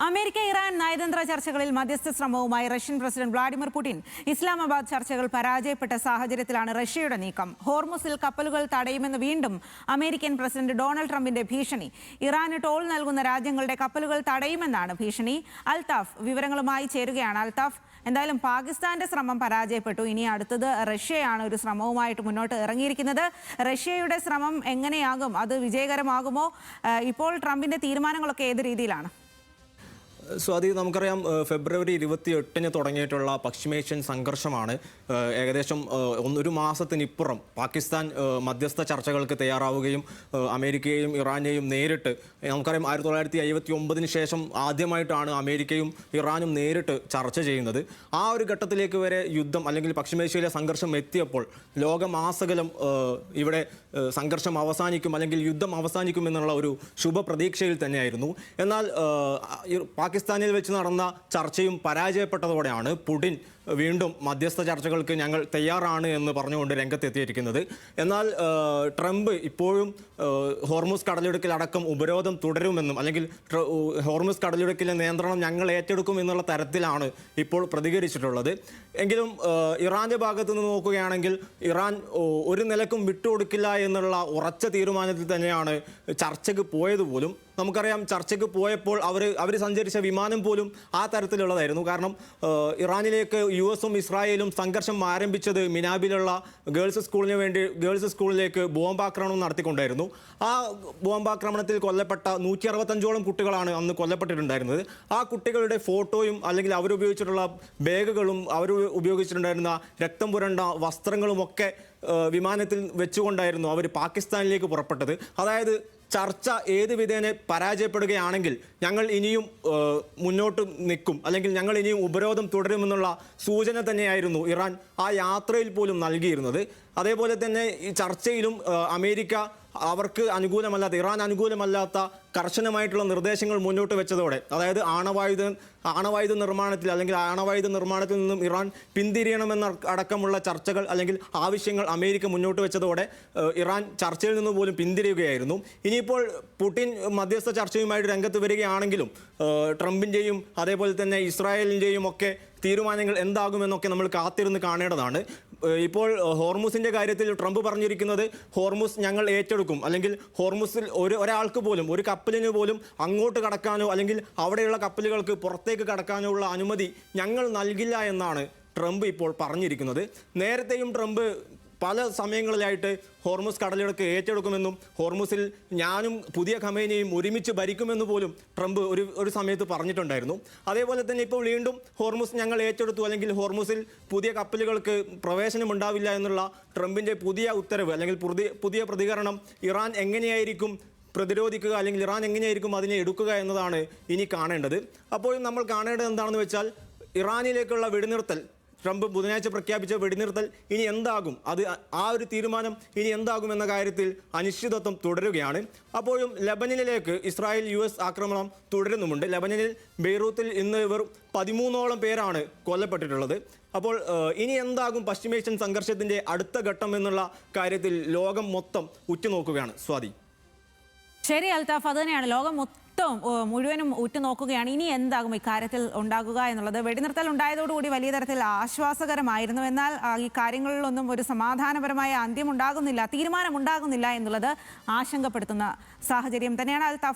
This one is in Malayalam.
അമേരിക്ക ഇറാൻ നയതന്ത്ര ചർച്ചകളിൽ മധ്യസ്ഥ ശ്രമവുമായി Russian president Vladimir Putin. Islamabad ചർച്ചകൾ പരാജയപ്പെട്ട സാഹചര്യത്തിലാണ് റഷ്യയുടെ നീക്കം. ഹോർമുസിൽ കപ്പലുകൾ തടയുമെന്ന് വീണ്ടും അമേരിക്കൻ പ്രസിഡന്റ് ഡൊണാൾഡ് ട്രംപിന്റെ ഭീഷണി. ഇറാന് ടോൾ നൽകുന്ന രാജ്യങ്ങളുടെ കപ്പലുകൾ തടയുമെന്നാണ് ഭീഷണി. അൽതാഫ് വിവരങ്ങളുമായി ചേരുകയാണ്. അൽതാഫ്, എന്തായാലും പാകിസ്ഥാന്റെ ശ്രമം പരാജയപ്പെട്ടു. ഇനി അടുത്തത് റഷ്യയാണ് ഒരു ശ്രമവുമായിട്ട് മുന്നോട്ട് ഇറങ്ങിയിരിക്കുന്നത്. റഷ്യയുടെ ശ്രമം എങ്ങനെയാകും? അത് വിജയകരമാകുമോ? ഇപ്പോൾ ട്രംപിന്റെ തീരുമാനങ്ങളൊക്കെ ഏത് രീതിയിലാണ്? സ്വാതി, നമുക്കറിയാം ഫെബ്രുവരി 28 തുടങ്ങിയിട്ടുള്ള പശ്ചിമേഷ്യൻ സംഘർഷമാണ് ഏകദേശം ഒരു മാസത്തിനിപ്പുറം പാകിസ്ഥാൻ മധ്യസ്ഥ ചർച്ചകൾക്ക് തയ്യാറാവുകയും അമേരിക്കയെയും ഇറാനെയും നേരിട്ട്, നമുക്കറിയാം 1959 ശേഷം ആദ്യമായിട്ടാണ് അമേരിക്കയും ഇറാനും നേരിട്ട് ചർച്ച ചെയ്യുന്നത്. ആ ഒരു ഘട്ടത്തിലേക്ക് വരെ യുദ്ധം അല്ലെങ്കിൽ പശ്ചിമേഷ്യയിലെ സംഘർഷം എത്തിയപ്പോൾ ലോകമാസകലം ഇവിടെ സംഘർഷം അവസാനിക്കും അല്ലെങ്കിൽ യുദ്ധം അവസാനിക്കും എന്നുള്ള ഒരു ശുഭപ്രതീക്ഷയിൽ തന്നെയായിരുന്നു. എന്നാൽ പാകിസ്ഥാനിൽ വെച്ച് നടന്ന ചർച്ചയും പരാജയപ്പെട്ടതോടെയാണ് പുടിൻ വീണ്ടും മധ്യസ്ഥ ചർച്ചകൾക്ക് ഞങ്ങൾ തയ്യാറാണ് എന്ന് പറഞ്ഞുകൊണ്ട് രംഗത്തെത്തിയിരിക്കുന്നത്. എന്നാൽ ട്രംപ് ഇപ്പോഴും ഹോർമുസ് കടലിടുക്കിൽ അടക്കം ഉപരോധം തുടരുമെന്നും അല്ലെങ്കിൽ ഹോർമുസ് കടലിടുക്കിലെ നിയന്ത്രണം ഞങ്ങൾ ഏറ്റെടുക്കും എന്നുള്ള തരത്തിലാണ് ഇപ്പോൾ പ്രതികരിച്ചിട്ടുള്ളത്. എങ്കിലും ഇറാന്റെ ഭാഗത്തു നിന്ന് നോക്കുകയാണെങ്കിൽ ഇറാൻ ഒരു നിലക്കും വിട്ടുകൊടുക്കില്ല എന്നുള്ള ഉറച്ച തീരുമാനത്തിൽ തന്നെയാണ് ചർച്ചയ്ക്ക് പോയതുപോലും. നമുക്കറിയാം, ചർച്ചയ്ക്ക് പോയപ്പോൾ അവർ സഞ്ചരിച്ച വിമാനം പോലും ആ തരത്തിലുള്ളതായിരുന്നു. കാരണം ഇറാനിലേക്ക് US-ഉം ഇസ്രായേലും സംഘർഷം ആരംഭിച്ചത് മിനാബിലുള്ള ഗേൾസ് സ്കൂളിലേക്ക് ബോംബാക്രമണം നടത്തിക്കൊണ്ടായിരുന്നു. ആ ബോംബാക്രമണത്തിൽ കൊല്ലപ്പെട്ട 165ഓളം കുട്ടികളാണ് അന്ന് കൊല്ലപ്പെട്ടിട്ടുണ്ടായിരുന്നത്. ആ കുട്ടികളുടെ ഫോട്ടോയും അല്ലെങ്കിൽ അവരുപയോഗിച്ചിട്ടുള്ള ബാഗുകളും അവർ ഉപയോഗിച്ചിട്ടുണ്ടായിരുന്ന രക്തം പുരണ്ട വസ്ത്രങ്ങളുമൊക്കെ വിമാനത്തിൽ വെച്ചുകൊണ്ടായിരുന്നു അവർ പാകിസ്ഥാനിലേക്ക് പുറപ്പെട്ടത്. അതായത് ചർച്ച ഏത് വിധേന പരാജയപ്പെടുകയാണെങ്കിൽ ഞങ്ങൾ ഇനിയും മുന്നോട്ട് നിൽക്കും അല്ലെങ്കിൽ ഞങ്ങൾ ഇനിയും ഉപരോധം തുടരുമെന്നുള്ള സൂചന തന്നെയായിരുന്നു ഇറാൻ ആ യാത്രയിൽ പോലും നൽകിയിരുന്നത്. അതേപോലെ തന്നെ ഈ ചർച്ചയിലും അമേരിക്ക അവർക്ക് അനുകൂലമല്ലാത്ത, ഇറാൻ അനുകൂലമല്ലാത്ത കർശനമായിട്ടുള്ള നിർദ്ദേശങ്ങൾ മുന്നോട്ട് വെച്ചതോടെ, അതായത് ആണവായുധ നിർമ്മാണത്തിൽ അല്ലെങ്കിൽ ആണവായുധ നിർമ്മാണത്തിൽ നിന്നും ഇറാൻ പിന്തിരിയണമെന്ന അടക്കമുള്ള ചർച്ചകൾ അല്ലെങ്കിൽ ആവശ്യങ്ങൾ അമേരിക്ക മുന്നോട്ട് വെച്ചതോടെ ഇറാൻ ചർച്ചയിൽ നിന്ന് പോലും പിന്തിരിയുകയായിരുന്നു. ഇനിയിപ്പോൾ പുടിൻ മധ്യസ്ഥ ചർച്ചയുമായിട്ട് രംഗത്ത് വരികയാണെങ്കിലും ട്രംപിൻ്റെയും അതേപോലെ തന്നെ ഇസ്രായേലിൻ്റെയും ഒക്കെ തീരുമാനങ്ങൾ എന്താകുമെന്നൊക്കെ നമ്മൾ കാത്തിരുന്ന് കാണേണ്ടതാണ്. ഇപ്പോൾ ഹോർമുസിൻ്റെ കാര്യത്തിൽ ട്രംപ് പറഞ്ഞിരിക്കുന്നത് ഹോർമുസ് ഞങ്ങൾ ഏറ്റെടുക്കും, അല്ലെങ്കിൽ ഹോർമുസിൽ ഒരാൾക്ക് പോലും, ഒരു കപ്പലിന് പോലും അങ്ങോട്ട് കടക്കാനോ അല്ലെങ്കിൽ അവിടെയുള്ള കപ്പലുകൾക്ക് പുറത്തേക്ക് കടക്കാനോ ഉള്ള അനുമതി ഞങ്ങൾ നൽകില്ല എന്നാണ് ട്രംപ് ഇപ്പോൾ പറഞ്ഞിരിക്കുന്നത്. നേരത്തെയും ട്രംപ് പല സമയങ്ങളിലായിട്ട് ഹോർമുസ് കടലിടുക്ക് ഏറ്റെടുക്കുമെന്നും ഹോർമുസിൽ ഞാനും പുതിയ ഖമേനിയും ഒരുമിച്ച് ഭരിക്കുമെന്ന് പോലും ട്രംപ് ഒരു സമയത്ത് പറഞ്ഞിട്ടുണ്ടായിരുന്നു. അതേപോലെ തന്നെ ഇപ്പോൾ വീണ്ടും ഹോർമുസ് ഞങ്ങൾ ഏറ്റെടുത്തു അല്ലെങ്കിൽ ഹോർമുസിൽ പുതിയ കപ്പലുകൾക്ക് പ്രവേശനം ഉണ്ടാവില്ല എന്നുള്ള ട്രംപിൻ്റെ പുതിയ ഉത്തരവ് അല്ലെങ്കിൽ പുതിയ പ്രതികരണം ഇറാൻ എങ്ങനെയായിരിക്കും പ്രതിരോധിക്കുക അല്ലെങ്കിൽ ഇറാൻ എങ്ങനെയായിരിക്കും അതിനെ എടുക്കുക എന്നതാണ് ഇനി കാണേണ്ടത്. അപ്പോഴും നമ്മൾ കാണേണ്ടത് എന്താണെന്ന് വെച്ചാൽ ഇറാനിലേക്കുള്ള വെടിനിർത്തൽ, ട്രംപ് ബുധനാഴ്ച പ്രഖ്യാപിച്ച വെടിനിർത്തൽ ഇനി എന്താകും, ആ ഒരു തീരുമാനം ഇനി എന്താകും എന്ന കാര്യത്തിൽ അനിശ്ചിതത്വം തുടരുകയാണ്. അപ്പോഴും ലബനനിലേക്ക് ഇസ്രായേൽ US ആക്രമണം തുടരുന്നുമുണ്ട്. ലബനനിൽ ബെയ്റൂത്തിൽ ഇന്ന് ഇവർ 13ഓളം പേരാണ് കൊല്ലപ്പെട്ടിട്ടുള്ളത്. അപ്പോൾ ഇനി എന്താകും പശ്ചിമേഷ്യൻ സംഘർഷത്തിൻ്റെ അടുത്ത ഘട്ടം എന്നുള്ള കാര്യത്തിൽ ലോകം മൊത്തം ഉറ്റുനോക്കുകയാണ്. സ്വാതി. ശരി അൽതാഫ്, അത് തന്നെയാണ്, ലോകം മുഴുവനും ഉറ്റുനോക്കുകയാണ്. ഇനി എന്താകും ഇക്കാര്യത്തിൽ ഉണ്ടാകുക എന്നുള്ളത്. വെടിനിർത്തൽ ഉണ്ടായതോടുകൂടി വലിയ തരത്തിൽ ആശ്വാസകരമായിരുന്നു. എന്നാൽ ഈ കാര്യങ്ങളിലൊന്നും ഒരു സമാധാനപരമായ അന്ത്യമുണ്ടാകുന്നില്ല, തീരുമാനമുണ്ടാകുന്നില്ല എന്നുള്ളത് ആശങ്കപ്പെടുത്തുന്ന സാഹചര്യം തന്നെയാണ്. അൽതാഫ്.